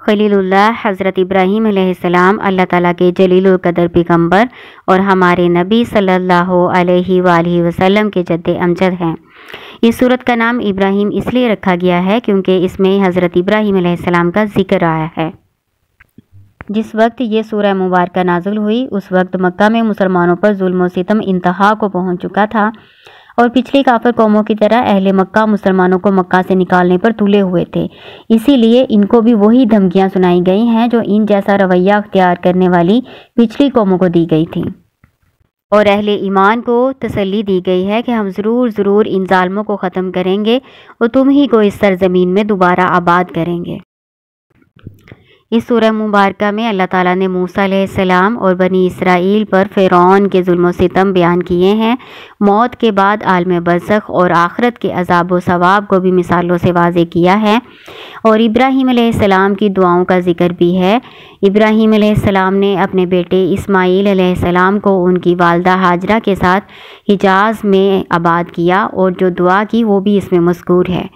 खलीलुल्लाह हज़रत इब्राहीम अलैहिस्सलाम अल्लाह ताला के जलीलुल कदर पैगम्बर और हमारे नबी सल्लल्लाहु अलैहि वसल्लम के जद्दे अमजद हैं। इस सूरत का नाम इब्राहीम इसलिए रखा गया है क्योंकि इसमें हज़रत इब्राहीम अलैहिस्सलाम का जिक्र आया है। जिस वक्त ये सूरह मुबारक नाज़िल हुई उस वक्त मक्का में मुसलमानों पर जुल्म व सितम इंतहा को पहुंच चुका था और पिछली काफिर कौमों की तरह अहले मक्का मुसलमानों को मक्का से निकालने पर तुले हुए थे। इसीलिए इनको भी वही धमकियां सुनाई गई हैं जो इन जैसा रवैया अख्तियार करने वाली पिछली कौमों को दी गई थी। और अहले ईमान को तसल्ली दी गई है कि हम ज़रूर इन जालिमों को ख़त्म करेंगे और तुम ही को इस सरज़मीन में दोबारा आबाद करेंगे। इस सूरह मुबारक में अल्लाह ताला ने मूसा अलैहिस्सलाम और बनी इसराइल पर फ़िरौन के जुल्म व सितम बयान किए हैं। मौत के बाद आलम बरज़ख और आखिरत के अज़ाब व सवाब को भी मिसालों से वाज़े किया है। और इब्राहीम अलैहिस्सलाम की दुआओं का जिक्र भी है। इब्राहीम अलैहिस्सलाम ने अपने बेटे इस्माईल अलैहिस्सलाम को उनकी वालदा हाजरा के साथ हिजाज़ में आबाद किया और जो दुआ की वो भी इसमें मज़कूर है।